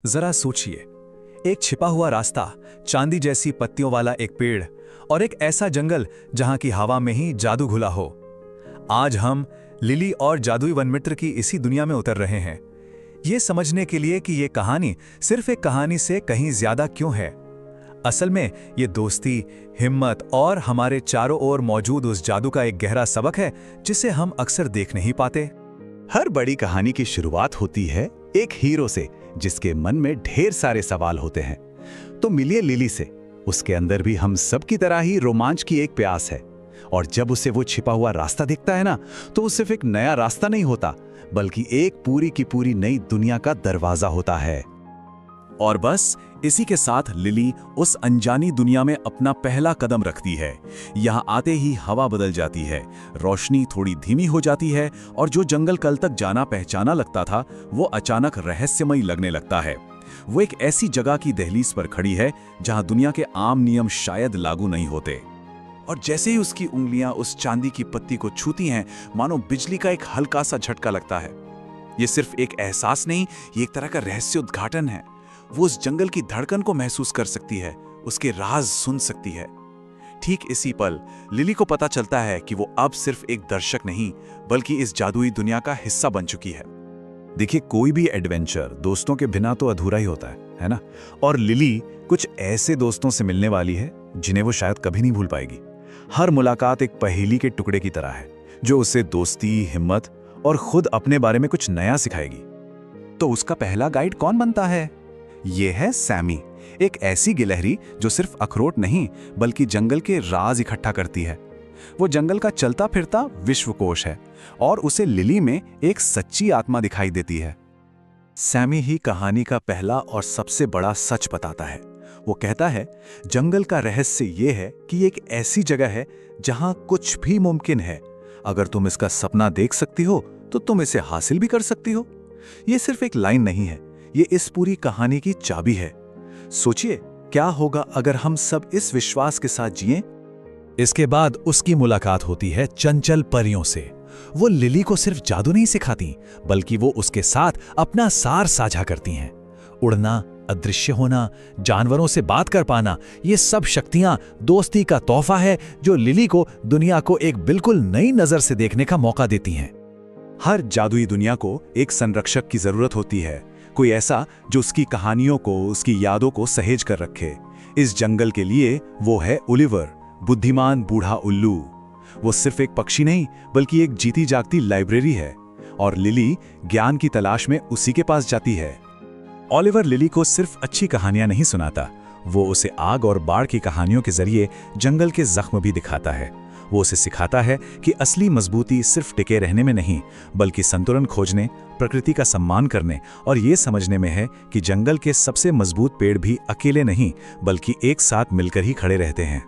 जरा सोचिए, एक छिपा हुआ रास्ता, चांदी जैसी पत्तियों वाला एक पेड़ और एक ऐसा जंगल जहां की हवा में ही जादू घुला हो। आज हम लिली और जादुई वनमित्र की इसी दुनिया में उतर रहे हैं, ये समझने के लिए कि ये कहानी सिर्फ एक कहानी से कहीं ज्यादा क्यों है। असल में ये दोस्ती, हिम्मत और हमारे चारों ओर मौजूद उस जादू का एक गहरा सबक है जिसे हम अक्सर देख नहीं पाते। हर बड़ी कहानी की शुरुआत होती है एक हीरो से जिसके मन में ढेर सारे सवाल होते हैं। तो मिलिए लिली से, उसके अंदर भी हम सब की तरह ही रोमांच की एक प्यास है। और जब उसे वो छिपा हुआ रास्ता दिखता है ना, तो वो सिर्फ एक नया रास्ता नहीं होता, बल्कि एक पूरी की पूरी नई दुनिया का दरवाजा होता है। और बस इसी के साथ लिली उस अनजानी दुनिया में अपना पहला कदम रखती है। यहाँ आते ही हवा बदल जाती है, रोशनी थोड़ी धीमी हो जाती है और जो जंगल कल तक जाना पहचाना लगता था वो अचानक रहस्यमयी लगने लगता है। वो एक ऐसी जगह की दहलीज पर खड़ी है जहाँ दुनिया के आम नियम शायद लागू नहीं होते। और जैसे ही उसकी उंगलियां उस चांदी की पत्ती को छूती हैं, मानो बिजली का एक हल्का सा झटका लगता है। ये सिर्फ एक एहसास नहीं, ये एक तरह का रहस्य उद्घाटन है। वो उस जंगल की धड़कन को महसूस कर सकती है, उसके राज सुन सकती है। ठीक इसी पल लिली को पता चलता है कि वो अब सिर्फ एक दर्शक नहीं, बल्कि इस जादुई दुनिया का हिस्सा बन चुकी है। देखिए, कोई भी एडवेंचर दोस्तों के बिना तो अधूरा ही होता है ना? और लिली कुछ ऐसे दोस्तों से मिलने वाली है जिन्हें वो शायद कभी नहीं भूल पाएगी। हर मुलाकात एक पहेली के टुकड़े की तरह है, जो उसे दोस्ती, हिम्मत और खुद अपने बारे में कुछ नया सिखाएगी। तो उसका पहला गाइड कौन बनता है? ये है सैमी, एक ऐसी गिलहरी जो सिर्फ अखरोट नहीं बल्कि जंगल के राज इकट्ठा करती है। वो जंगल का चलता फिरता विश्वकोश है और उसे लिली में एक सच्ची आत्मा दिखाई देती है। सैमी ही कहानी का पहला और सबसे बड़ा सच बताता है। वो कहता है, जंगल का रहस्य ये है कि ये एक ऐसी जगह है जहां कुछ भी मुमकिन है। अगर तुम इसका सपना देख सकती हो तो तुम इसे हासिल भी कर सकती हो। ये सिर्फ एक लाइन नहीं है, ये इस पूरी कहानी की चाबी है। सोचिए, क्या होगा अगर हम सब इस विश्वास के साथ जिएं? इसके बाद उसकी मुलाकात होती है चंचल परियों से। वो लिली को सिर्फ जादू नहीं सिखाती, बल्कि वो उसके साथ अपना सार साझा करती हैं। उड़ना, अदृश्य होना, जानवरों से बात कर पाना, ये सब शक्तियां दोस्ती का तोहफा है जो लिली को दुनिया को एक बिल्कुल नई नजर से देखने का मौका देती हैं। हर जादुई दुनिया को एक संरक्षक की जरूरत होती है, कोई ऐसा जो उसकी कहानियों को, उसकी यादों को सहेज कर रखे। इस जंगल के लिए वो है ओलिवर, बुद्धिमान बूढ़ा उल्लू। वो सिर्फ एक पक्षी नहीं बल्कि एक जीती जागती लाइब्रेरी है, और लिली ज्ञान की तलाश में उसी के पास जाती है। ओलिवर लिली को सिर्फ अच्छी कहानियां नहीं सुनाता, वो उसे आग और बाढ़ की कहानियों के जरिए जंगल के जख्म भी दिखाता है। वो उसे सिखाता है कि असली मजबूती सिर्फ टिके रहने में नहीं, बल्कि संतुलन खोजने, प्रकृति का सम्मान करने और ये समझने में है कि जंगल के सबसे मजबूत पेड़ भी अकेले नहीं बल्कि एक साथ मिलकर ही खड़े रहते हैं।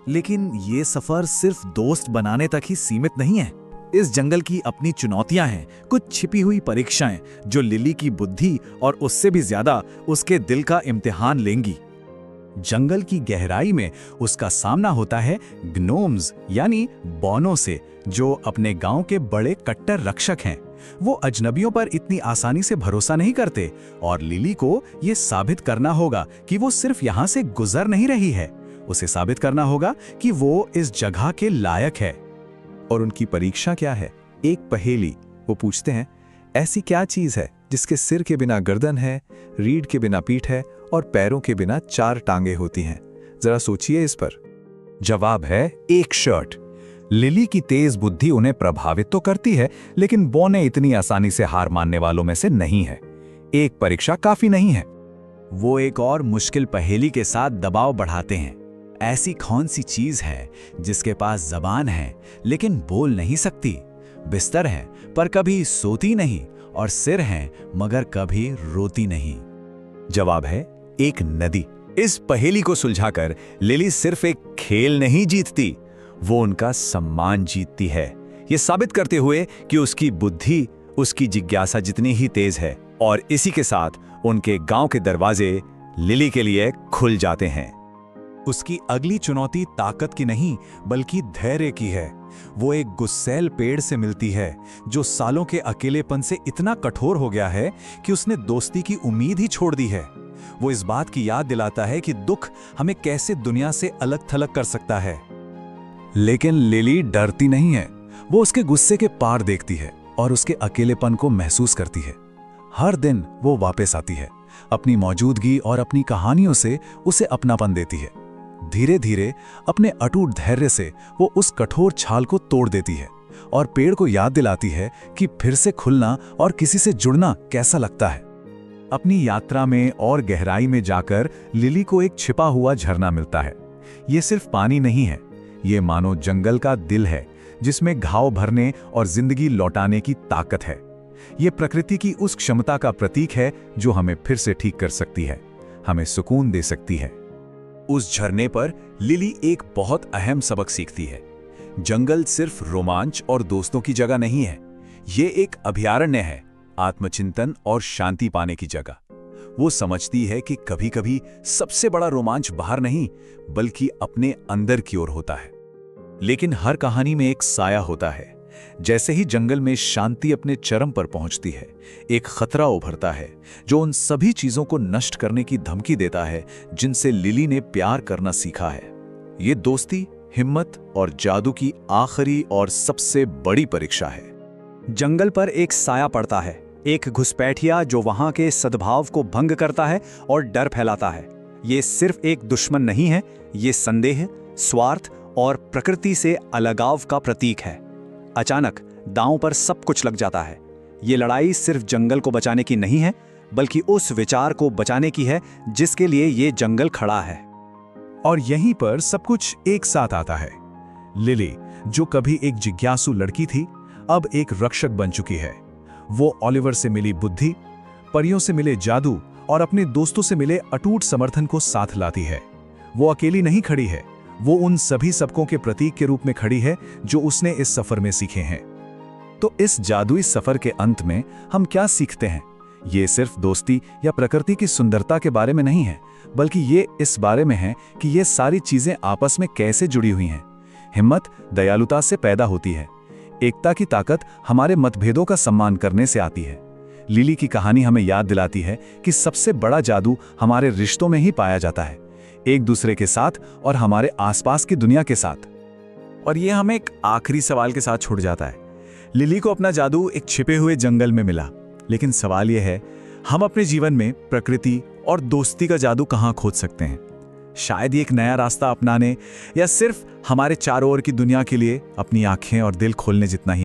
लेकिन ये सफर सिर्फ दोस्त बनाने तक ही सीमित नहीं है। इस जंगल की अपनी चुनौतियां हैं, कुछ छिपी हुई परीक्षाएं जो लिली की बुद्धि और उससे भी ज्यादा उसके दिल का इम्तिहान लेंगी। जंगल की गहराई में उसका सामना होता है ग्नोम्स यानी बौनों से, जो अपने गांव के बड़े कट्टर रक्षक हैं। वो अजनबियों पर इतनी आसानी से भरोसा नहीं करते और लिली को ये साबित करना होगा कि वो सिर्फ यहाँ से गुजर नहीं रही है, उसे साबित करना होगा कि वो इस जगह के लायक है। और उनकी परीक्षा क्या है? एक पहेली। वो पूछते हैं, ऐसी क्या चीज है जिसके सिर के बिना गर्दन है, रीढ़ के बिना पीठ है और पैरों के बिना 4 टांगे होती हैं? जरा सोचिए इस पर। जवाब है एक शर्ट। लिली की तेज बुद्धि उन्हें प्रभावित तो करती है, लेकिन बौने इतनी आसानी से हार मानने वालों में से नहीं है। एक परीक्षा काफी नहीं है। वो एक और मुश्किल पहेली के साथ दबाव बढ़ाते हैं। ऐसी कौन सी चीज है जिसके पास जबान है लेकिन बोल नहीं सकती, बिस्तर है पर कभी सोती नहीं, और सिर है मगर कभी रोती नहीं? जवाब है एक नदी। इस पहेली को सुलझाकर लिली सिर्फ एक खेल नहीं जीतती, वो उनका सम्मान जीतती है, ये साबित करते हुए कि उसकी बुद्धि उसकी जिज्ञासा जितनी ही तेज है। और इसी के साथ उनके गांव के दरवाजे लिली के लिए खुल जाते हैं। उसकी अगली चुनौती ताकत की नहीं बल्कि धैर्य की है। वो एक गुस्सैल पेड़ से मिलती है जो सालों के अकेलेपन से इतना कठोर हो गया है कि उसने दोस्ती की उम्मीद ही छोड़ दी है। वो इस बात की याद दिलाता है कि दुख हमें कैसे दुनिया से अलग थलग कर सकता है। लेकिन लिली डरती नहीं है। वो उसके गुस्से के पार देखती है और उसके अकेलेपन को महसूस करती है। हर दिन वो वापस आती है, अपनी मौजूदगी और अपनी कहानियों से उसे अपनापन देती है। धीरे धीरे अपने अटूट धैर्य से वो उस कठोर छाल को तोड़ देती है और पेड़ को याद दिलाती है कि फिर से खुलना और किसी से जुड़ना कैसा लगता है। अपनी यात्रा में और गहराई में जाकर लिली को एक छिपा हुआ झरना मिलता है। ये सिर्फ पानी नहीं है, ये मानो जंगल का दिल है जिसमें घाव भरने और जिंदगी लौटाने की ताकत है। ये प्रकृति की उस क्षमता का प्रतीक है जो हमें फिर से ठीक कर सकती है, हमें सुकून दे सकती है। उस झरने पर लिली एक बहुत अहम सबक सीखती है। जंगल सिर्फ रोमांच और दोस्तों की जगह नहीं है, ये एक अभयारण्य है, आत्मचिंतन और शांति पाने की जगह। वो समझती है कि कभी-कभी सबसे बड़ा रोमांच बाहर नहीं बल्कि अपने अंदर की ओर होता है। लेकिन हर कहानी में एक साया होता है। जैसे ही जंगल में शांति अपने चरम पर पहुंचती है, एक खतरा उभरता है जो उन सभी चीजों को नष्ट करने की धमकी देता है जिनसे लिली ने प्यार करना सीखा है। ये दोस्ती, हिम्मत और जादू की आखिरी और सबसे बड़ी परीक्षा है। जंगल पर एक साया पड़ता है, एक घुसपैठिया जो वहां के सद्भाव को भंग करता है और डर फैलाता है। ये सिर्फ एक दुश्मन नहीं है, ये संदेह, स्वार्थ और प्रकृति से अलगाव का प्रतीक है। अचानक दांव पर सब कुछ लग जाता है। ये लड़ाई सिर्फ जंगल को बचाने की नहीं है बल्कि उस विचार को बचाने की है जिसके लिए ये जंगल खड़ा है। और यहीं पर सब कुछ एक साथ आता है। लिली, जो कभी एक जिज्ञासु लड़की थी, अब एक रक्षक बन चुकी है। वो ओलिवर से मिली बुद्धि, परियों से मिले जादू और अपने दोस्तों से मिले अटूट समर्थन को साथ लाती है। वो अकेली नहीं खड़ी है, वो उन सभी सबकों के प्रतीक के रूप में खड़ी है जो उसने इस सफर में सीखे हैं। तो इस जादुई सफर के अंत में हम क्या सीखते हैं? ये सिर्फ दोस्ती या प्रकृति की सुंदरता के बारे में नहीं है, बल्कि ये इस बारे में है कि ये सारी चीजें आपस में कैसे जुड़ी हुई हैं। हिम्मत दयालुता से पैदा होती है। एकता की ताकत हमारे मतभेदों का सम्मान करने से आती है। लिली की कहानी हमें याद दिलाती है कि सबसे बड़ा जादू हमारे रिश्तों में ही पाया जाता है, एक दूसरे के साथ और हमारे आसपास की दुनिया के साथ। और ये हमें एक आखिरी सवाल के साथ छोड़ जाता है। लिली को अपना जादू एक छिपे हुए जंगल में मिला, लेकिन सवाल यह है, हम अपने जीवन में प्रकृति और दोस्ती का जादू कहाँ खोज सकते हैं? शायद ये एक नया रास्ता अपनाने या सिर्फ हमारे चारों ओर की दुनिया के लिए अपनी आंखें और दिल खोलने जितना ही